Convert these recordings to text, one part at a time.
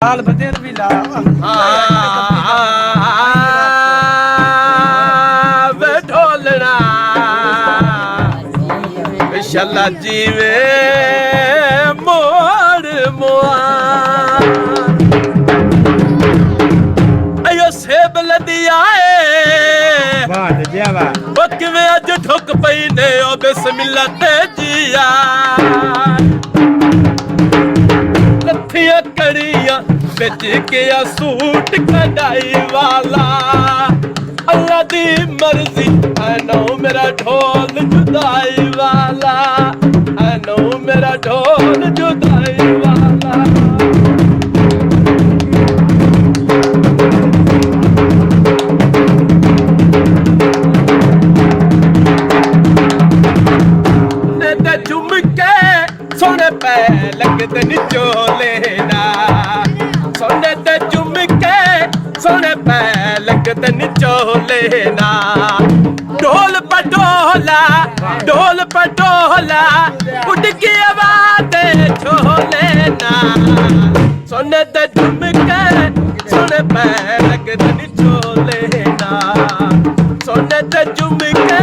साल बदेर भी ला वे ढोलना विशाला जीवे मोड़ मोआ अयो सेब लदिया वाह दिया वाह किवें अज ठुक पई ने ओ बिस्मिल्ला ते जिया लथियां कड़ियां बिच के सूट कढ़ाई वाला अल्लाह दी मर्जी ऐ नो मेरा ढोल जुदाई वाला ऐ नो मेरा ढोल जुदाई वाला सोने पे लगते निचोले ना सोने ते झुमके सोने पे लगते निचोले ना ढोल पटोला उठ की आवाज़ छोले ना सोने ते झुमके सोने पे लगते निचोले ना सोने ते झुमके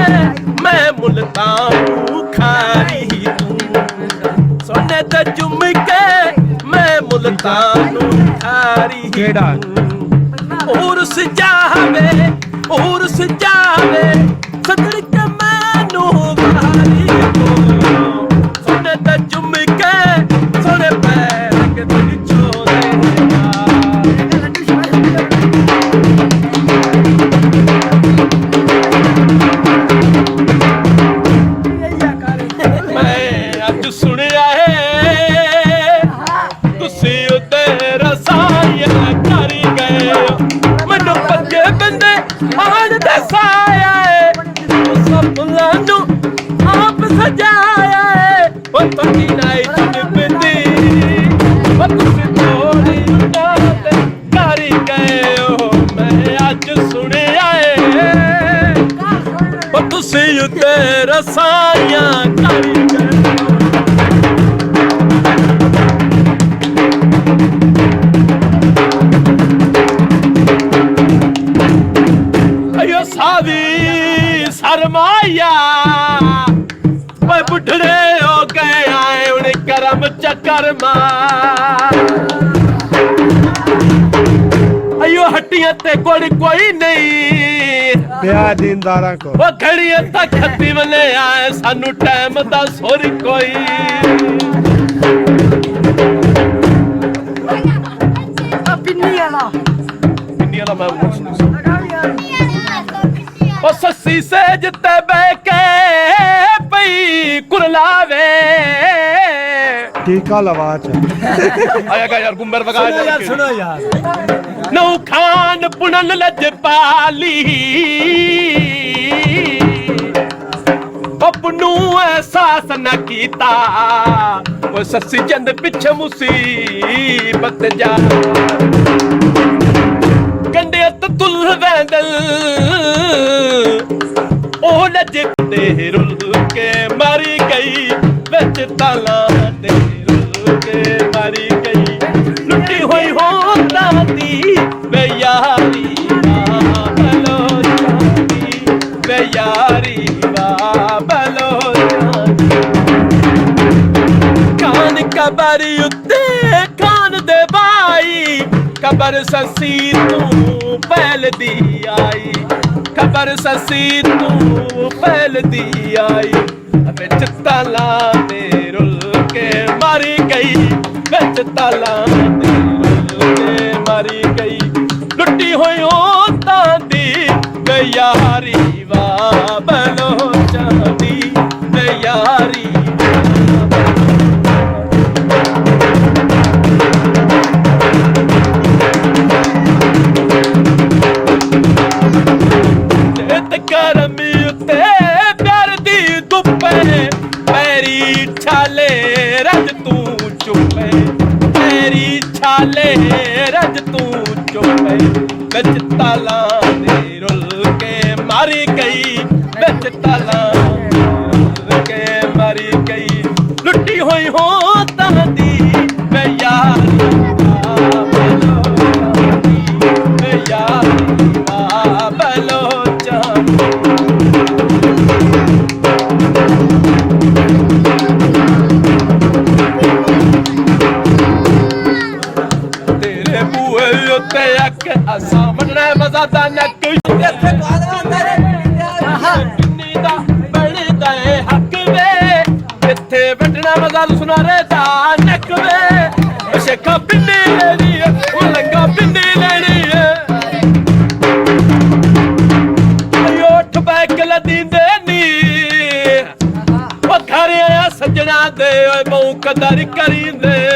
मैं मुल्तान खारी सोने ते झुमके मैं मुल्तान खारी उर्स जावे सदर के मैनू भारी सोने ते झुमके सोने पैर के दिल चोले मैं अज सुनिया आप सजाया पति नाइट बिंदी तुसी थोड़ी रात कारी गए हो मैं अज सुनिया तुसी उत्ते रसाइयां कारी गए अयो सावी सरमाया मैं बुढ़ड़े हो गए आए उन्हें करम चक्कर मार अयो हट्टियां ते कोई नहीं ब्याह दीनदारा को वो घड़ियां तक खत्ती बने आए सानू टाइम दा सोर कोई पिन्नी वाला मैं ओ सस्सी से जिते बैके पई कुरलावे टीका लवाच आएगा यार गुंबर बगा यार सुनो यार नौ खान पुनन लजपाली अपनू एहसास न कीता ओ सस्सी चंद पिछे मुसीबत जा कंडे तुल वैंदल ओ लज ते रुल के मारी गई विच ताला ते रुल के मारी गई लुटी हुई हो राती वे यारी बलो जाती वे यारी बलो कान कबरी उत्ते कान दे बाई खबर ससी तू पहल दी आई खबर ससी तू पहल दी आई बिच ताला ते रुल के मारी गई बिच ताला ते रुल के मारी गई लुटी हुई हो तांदी यारी वाह बलो चांदी यारी करमी उत्ते प्यार दी दुपे पैरी छाले रज तू चुपे पैरी छाले रज तू चुपे बिच ताला दे रुल के मारी गई बिच ताला रुल के मारी गई लुटी हुई हो तांदी मैं यारी ਉੱਤੇ ਅੱਖ ਅਸਾਂ ਵੱਢਣਾ ਮਜ਼ਾਦਾ ਨੱਕ ਇੱਥੇ ਕਾਦਵਾ ਤੇਰੇ ਪਿੰਨੀ ਦਾ ਬਣਦਾ ਏ ਹੱਕ ਵੇ ਇੱਥੇ ਵੱਢਣਾ ਮਜ਼ਾਦ ਸੁਨਾਰੇ ਦਾ ਨੱਕ ਵੇ ਉਹ ਸ਼ੇਖਾ ਪਿੰਨੀ ਲੈਣੀ ਏ ਉਹ ਲੰਗਾ ਪਿੰਨੀ ਲੈਣੀ ਏ ਉੱਠ ਬੈਕ ਲਦੀਂਦੇ ਨੀ ਉਹ ਘਰ ਆਇਆ ਸੱਜਣਾ ਦੇ ਓਏ ਬਹੁ ਕਦਰ ਕਰੀਂਦੇ